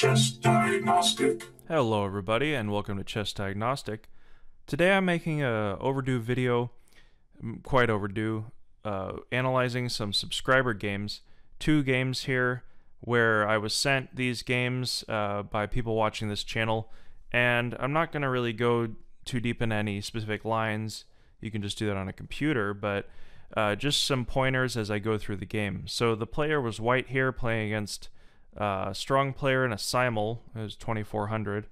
ChessDiagnostic. Hello everybody and welcome to ChessDiagnostic. Today I'm making a overdue video, quite overdue, analyzing some subscriber games. Two games here where I was sent these games by people watching this channel, and I'm not going to really go too deep into any specific lines. You can just do that on a computer, but just some pointers as I go through the game. So the player was white here, playing against a strong player in a simul. It was 2400,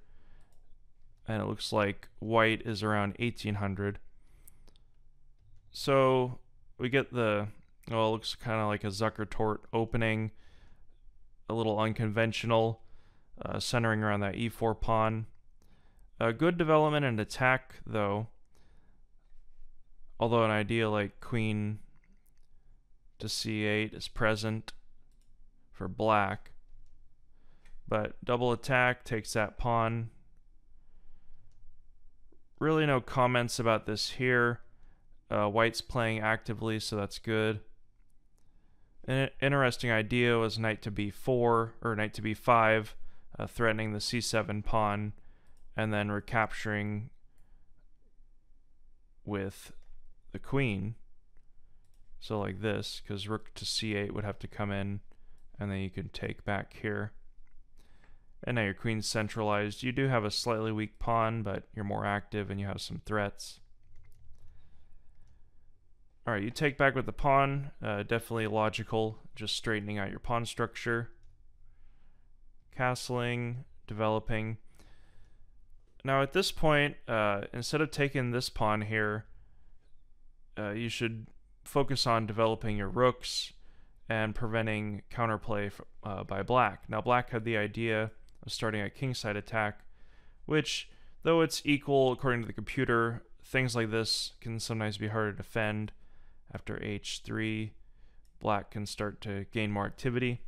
and it looks like white is around 1800. So we get the, well, it looks kind of like a Zucker-Tort opening, a little unconventional, centering around that e4 pawn. Good development and attack, though. Although an idea like queen to c8 is present for black. But double attack takes that pawn. Really no comments about this here. White's playing actively, so that's good. An interesting idea was knight to b4, or knight to b5, threatening the c7 pawn, and then recapturing with the queen. So like this, because rook to c8 would have to come in, and then you can take back here. And now your queen's centralized. You do have a slightly weak pawn, but you're more active and you have some threats. Alright, you take back with the pawn. Definitely logical, just straightening out your pawn structure. Castling, developing. Now at this point, instead of taking this pawn here, you should focus on developing your rooks and preventing counterplay by black. Now black had the idea of starting a kingside attack, which, though it's equal according to the computer, things like this can sometimes be harder to defend. After h3, black can start to gain more activity.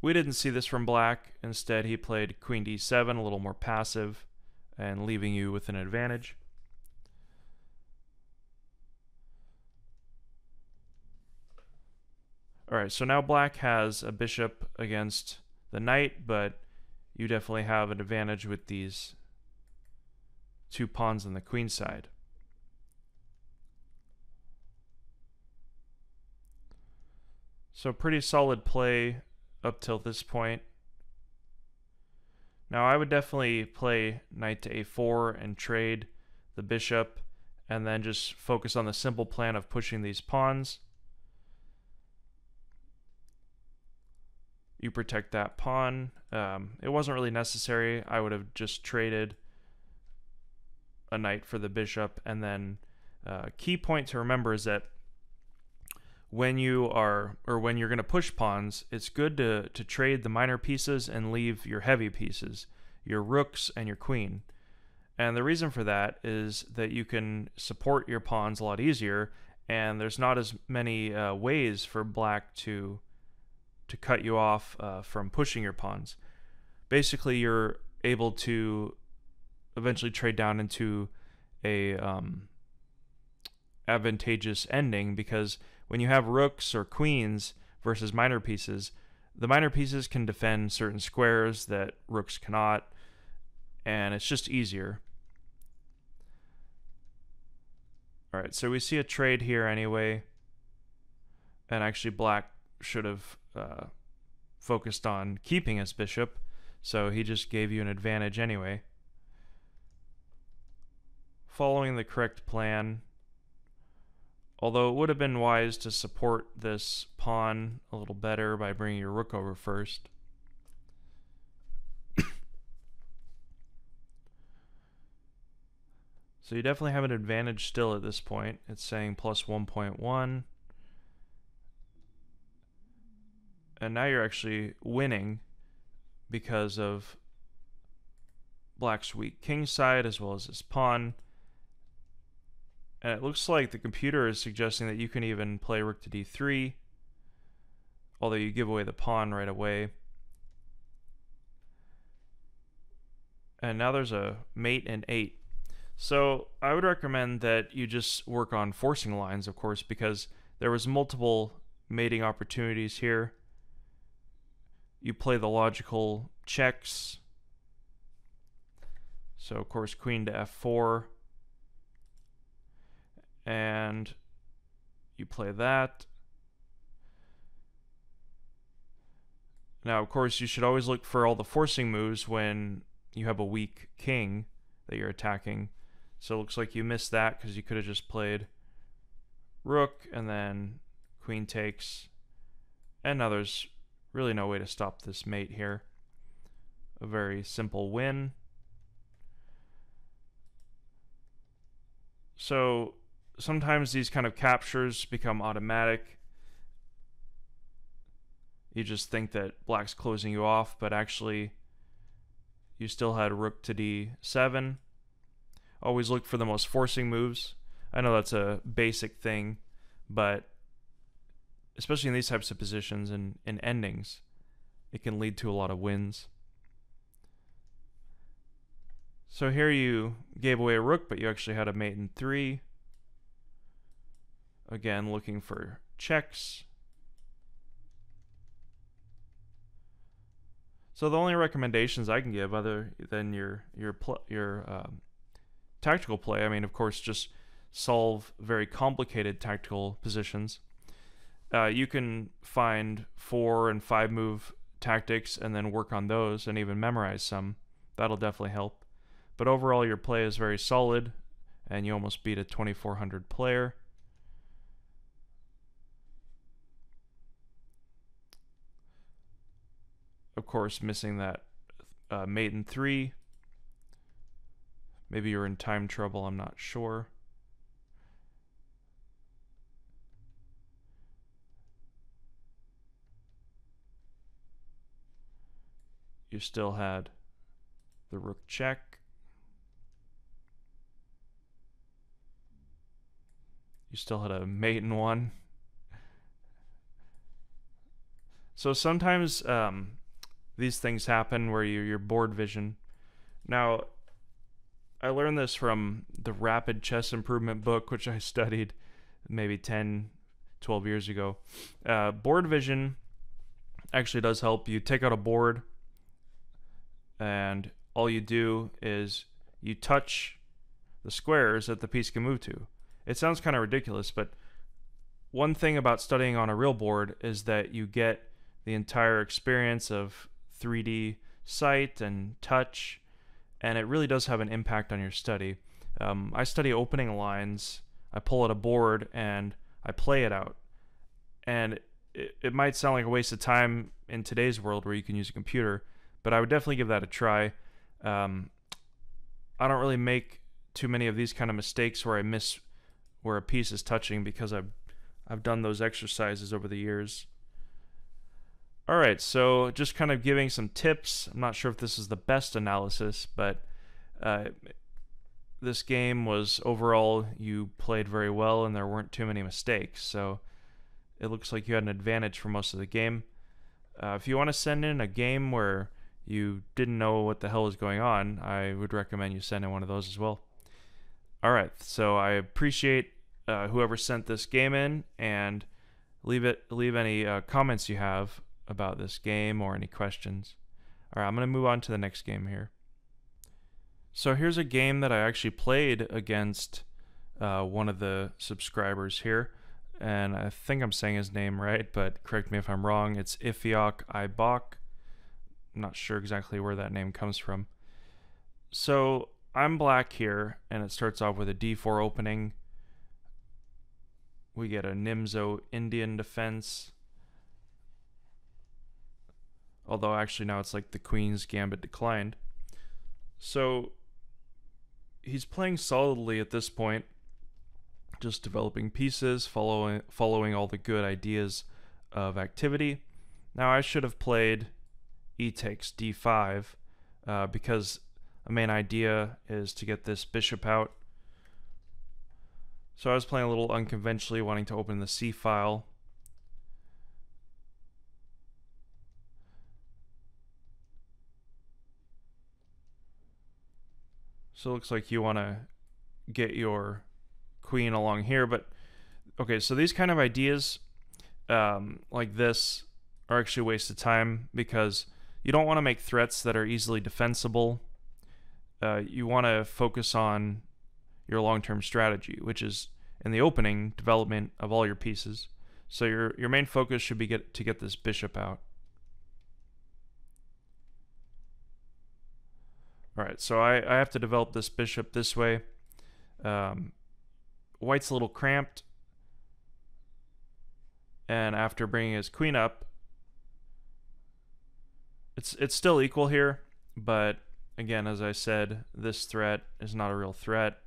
We didn't see this from black. Instead, he played queen d7, a little more passive, and leaving you with an advantage. Alright, so now black has a bishop against the knight, but you definitely have an advantage with these two pawns on the queen side. So pretty solid play up till this point. Now I would definitely play knight to a4 and trade the bishop, and then just focus on the simple plan of pushing these pawns. You protect that pawn. It wasn't really necessary. I would have just traded a knight for the bishop, and then key point to remember is that when you're going to push pawns, it's good to trade the minor pieces and leave your heavy pieces, your rooks and your queen. And the reason for that is that you can support your pawns a lot easier, and there's not as many ways for black to cut you off from pushing your pawns. Basically, you're able to eventually trade down into a advantageous ending, because when you have rooks or queens versus minor pieces, the minor pieces can defend certain squares that rooks cannot, and it's just easier. Alright, so we see a trade here anyway, and actually black should have focused on keeping his bishop, so he just gave you an advantage anyway. Following the correct plan, although it would have been wise to support this pawn a little better by bringing your rook over first. So you definitely have an advantage still at this point. It's saying plus 1.1. And now you're actually winning because of black's weak king side as well as his pawn. And it looks like the computer is suggesting that you can even play rook to d3, although you give away the pawn right away. And now there's a mate and 8. So I would recommend that you just work on forcing lines, of course, because there was multiple mating opportunities here. you play the logical checks. So, of course, queen to f4. And you play that. Now, of course, you should always look for all the forcing moves when you have a weak king that you're attacking. So it looks like you missed that because you could have just played rook and then queen takes. And now there's really no way to stop this mate here. A very simple win. So sometimes these kind of captures become automatic. You just think that black's closing you off, but actually you still had rook to d7. Always look for the most forcing moves. I know that's a basic thing, but especially in these types of positions and in endings, it can lead to a lot of wins. So here you gave away a rook, but you actually had a mate in 3. Again, looking for checks. So the only recommendations I can give, other than your tactical play, I mean, of course, just solve very complicated tactical positions. You can find 4 and 5 move tactics and then work on those and even memorize some. That'll definitely help. But overall, your play is very solid, and you almost beat a 2400 player. Of course, missing that mate in 3. Maybe you're in time trouble, I'm not sure. You still had the rook check. You still had a mate in 1. So sometimes these things happen where you're board vision. Now, I learned this from the Rapid Chess Improvement book, which I studied maybe 10, 12 years ago. Board vision actually does help. You take out a board, and all you do is you touch the squares that the piece can move to. It sounds kind of ridiculous, but one thing about studying on a real board is that you get the entire experience of 3D sight and touch, and it really does have an impact on your study. I study opening lines, I pull out a board, and I play it out. And it might sound like a waste of time in today's world where you can use a computer, but I would definitely give that a try. I don't really make too many of these kind of mistakes where I miss where a piece is touching because I've done those exercises over the years. Alright, so just kind of giving some tips. I'm not sure if this is the best analysis, but this game was overall, you played very well and there weren't too many mistakes, so it looks like you had an advantage for most of the game. If you want to send in a game where you didn't know what the hell was going on, I would recommend you send in one of those as well. Alright, so I appreciate whoever sent this game in, and leave any comments you have about this game or any questions. Alright, I'm going to move on to the next game here. So here's a game that I actually played against one of the subscribers here, and I think I'm saying his name right, but correct me if I'm wrong. It's Ifiok Ibok. I'm not sure exactly where that name comes from. So I'm black here, and it starts off with a d4 opening. We get a Nimzo Indian defense. Although actually now it's like the Queen's Gambit declined. So he's playing solidly at this point, just developing pieces, following all the good ideas of activity. Now I should have played e takes d5 because a main idea is to get this bishop out. So I was playing a little unconventionally, wanting to open the c file. So it looks like you want to get your queen along here, but okay, so these kind of ideas like this are actually a waste of time, because you don't want to make threats that are easily defensible. You want to focus on your long-term strategy, which is in the opening development of all your pieces. So your main focus should be to get this bishop out. Alright, so I have to develop this bishop this way. White's a little cramped, and after bringing his queen up, it's still equal here, but again, as I said, this threat is not a real threat.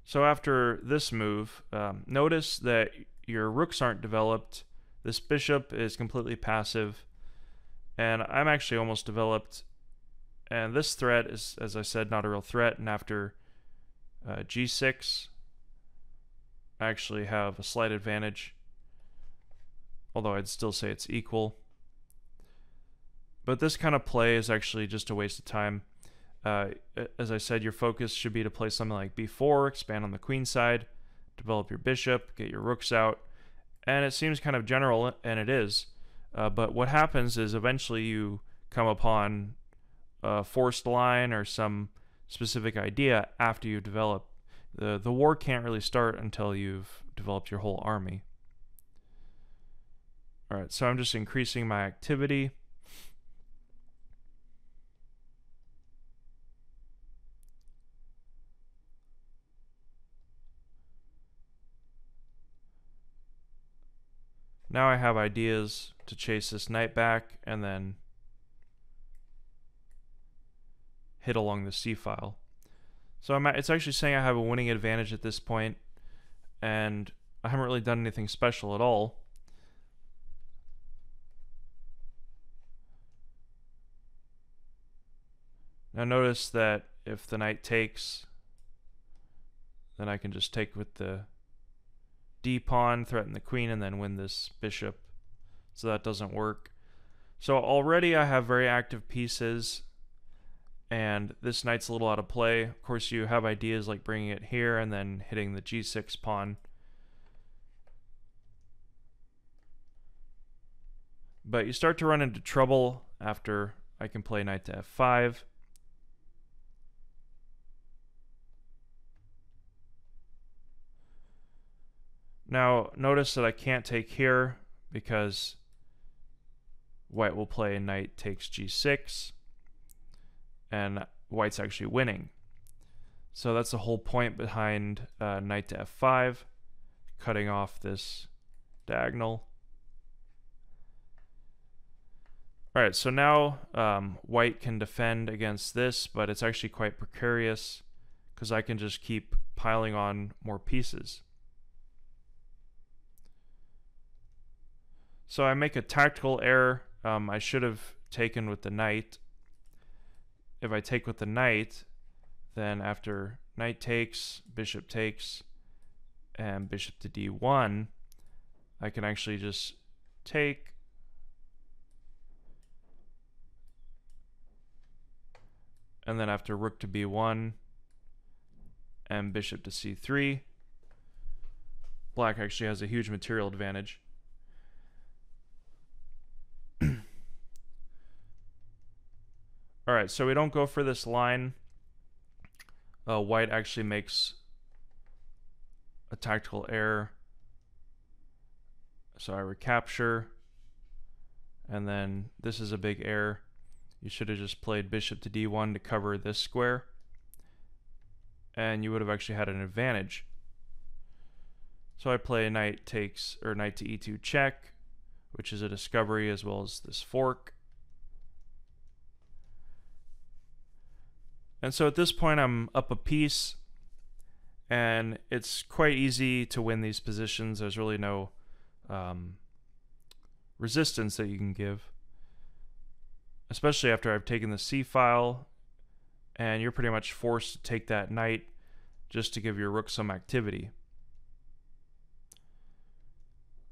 So after this move, notice that your rooks aren't developed. This bishop is completely passive, and I'm actually almost developed. And this threat is, as I said, not a real threat. And after g6, I actually have a slight advantage, although I'd still say it's equal. But this kind of play is actually just a waste of time. As I said, your focus should be to play something like b4, expand on the queen side, develop your bishop, get your rooks out. And it seems kind of general, and it is. But what happens is eventually you come upon a forced line or some specific idea after you develop. The war can't really start until you've developed your whole army. Alright, so I'm just increasing my activity. Now I have ideas to chase this knight back and then hit along the c-file. So it's actually saying I have a winning advantage at this point, and I haven't really done anything special at all. Now notice that if the knight takes, then I can just take with the d-pawn, threaten the queen, and then win this bishop. So that doesn't work. So already I have very active pieces, and this knight's a little out of play. Of course, you have ideas like bringing it here and then hitting the g6 pawn. But you start to run into trouble after I can play knight to f5. Now, notice that I can't take here because white will play knight takes g6, and white's actually winning. So that's the whole point behind knight to f5, cutting off this diagonal. Alright, so now white can defend against this, but it's actually quite precarious because I can just keep piling on more pieces. So I make a tactical error. I should have taken with the knight. If I take with the knight, then after knight takes, and bishop to d1, I can actually just take, and then after rook to b1 and bishop to c3, black actually has a huge material advantage. Alright, so we don't go for this line. White actually makes a tactical error. So I recapture, and then this is a big error. You should have just played bishop to d1 to cover this square, and you would have actually had an advantage. So I play knight takes, or knight to e2 check, which is a discovery, as well as this fork. And so at this point I'm up a piece, and it's quite easy to win these positions. There's really no resistance that you can give, especially after I've taken the c-file, and you're pretty much forced to take that knight just to give your rook some activity.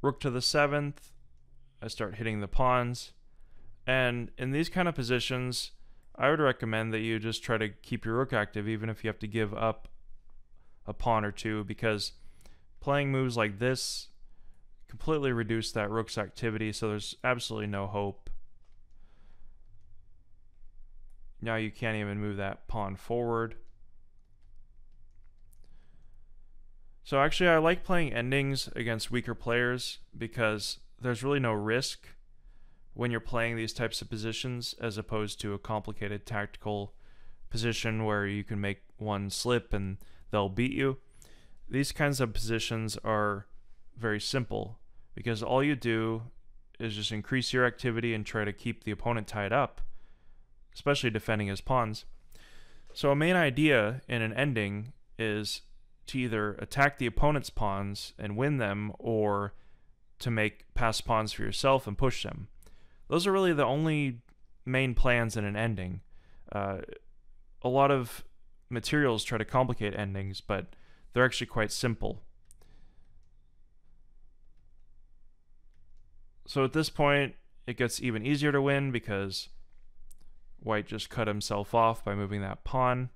Rook to the 7th, I start hitting the pawns, and in these kind of positions I would recommend that you just try to keep your rook active, even if you have to give up a pawn or two, because playing moves like this completely reduce that rook's activity, so there's absolutely no hope. Now you can't even move that pawn forward. So actually I like playing endings against weaker players because there's really no risk when you're playing these types of positions, as opposed to a complicated tactical position where you can make one slip and they'll beat you. These kinds of positions are very simple because all you do is just increase your activity and try to keep the opponent tied up, especially defending his pawns. So a main idea in an ending is to either attack the opponent's pawns and win them, or to make pass pawns for yourself and push them. Those are really the only main plans in an ending. A lot of materials try to complicate endings, but they're actually quite simple. So at this point, it gets even easier to win because white just cut himself off by moving that pawn.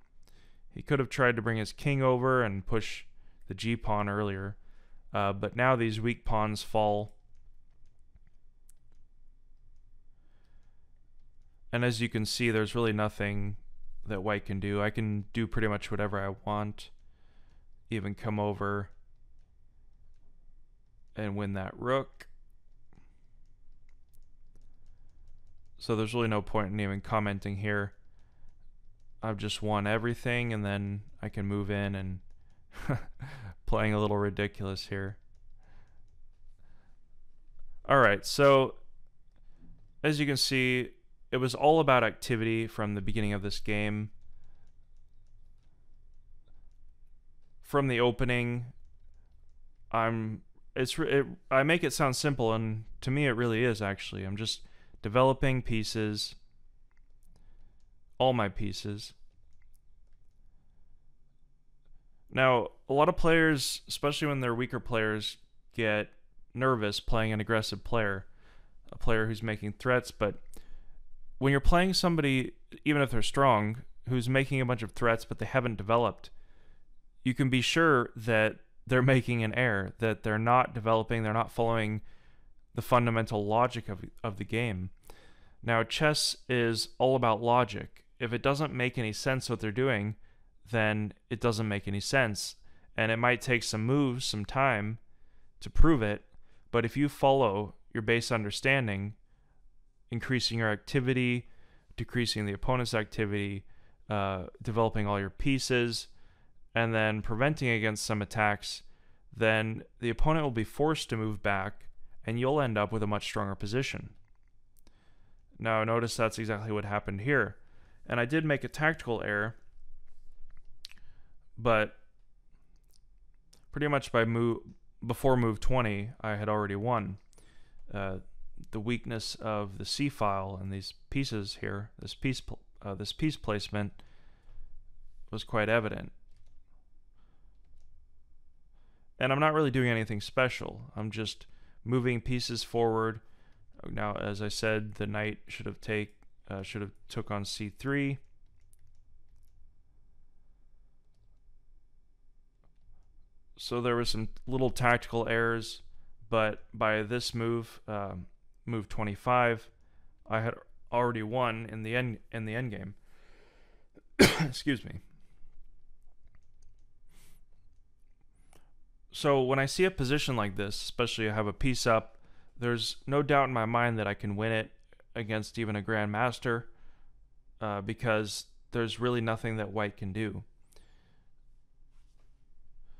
He could have tried to bring his king over and push the g-pawn earlier, but now these weak pawns fall. And as you can see, there's really nothing that white can do. I can do pretty much whatever I want, even come over and win that rook. So there's really no point in even commenting here. I've just won everything, and then I can move in and playing a little ridiculous here. Alright, so as you can see, it was all about activity from the beginning of this game. From the opening, I make it sound simple, and to me it really is actually. I'm just developing pieces, all my pieces. Now, a lot of players, especially when they're weaker players, get nervous playing an aggressive player, a player who's making threats, but when you're playing somebody, even if they're strong, who's making a bunch of threats but they haven't developed, you can be sure that they're making an error, that they're not developing, they're not following the fundamental logic of the game. Now, chess is all about logic. If it doesn't make any sense what they're doing, then it doesn't make any sense. And it might take some moves, some time to prove it, but if you follow your base understanding, increasing your activity, decreasing the opponent's activity, developing all your pieces, and then preventing against some attacks, then the opponent will be forced to move back, and you'll end up with a much stronger position. Now notice that's exactly what happened here. And I did make a tactical error, but pretty much before move 20, I had already won. The weakness of the C file and these pieces here, this piece placement, was quite evident. And I'm not really doing anything special. I'm just moving pieces forward. Now, as I said, the knight should have took on c3. So there were some little tactical errors, but by this move, move 25, I had already won in the end game. Excuse me. So when I see a position like this, especially I have a piece up, there's no doubt in my mind that I can win it against even a grandmaster, because there's really nothing that white can do.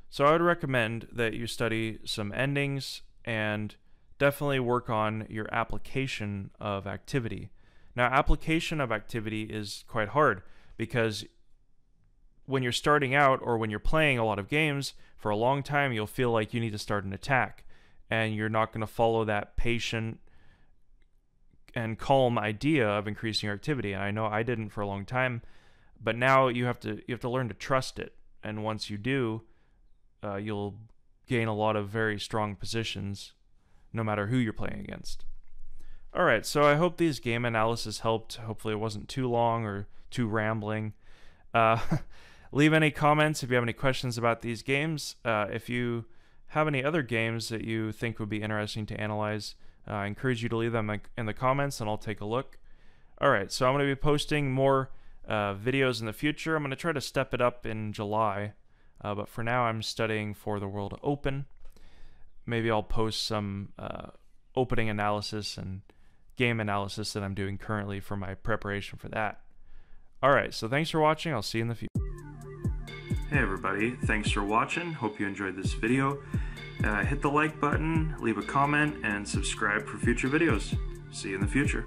So I would recommend that you study some endings and definitely work on your application of activity. Now, application of activity is quite hard because when you're starting out or when you're playing a lot of games for a long time, you'll feel like you need to start an attack, and you're not going to follow that patient and calm idea of increasing your activity. And I know I didn't for a long time, but now you have to learn to trust it. And once you do, you'll gain a lot of very strong positions, no matter who you're playing against. Alright, so I hope these game analysis helped. Hopefully it wasn't too long or too rambling. Leave any comments if you have any questions about these games. If you have any other games that you think would be interesting to analyze, I encourage you to leave them in the comments and I'll take a look. Alright, so I'm going to be posting more videos in the future. I'm going to try to step it up in July, but for now I'm studying for the World Open. Maybe I'll post some opening analysis and game analysis that I'm doing currently for my preparation for that. Alright, so thanks for watching. I'll see you in the future. Hey everybody, thanks for watching. Hope you enjoyed this video. Hit the like button, leave a comment, and subscribe for future videos. See you in the future.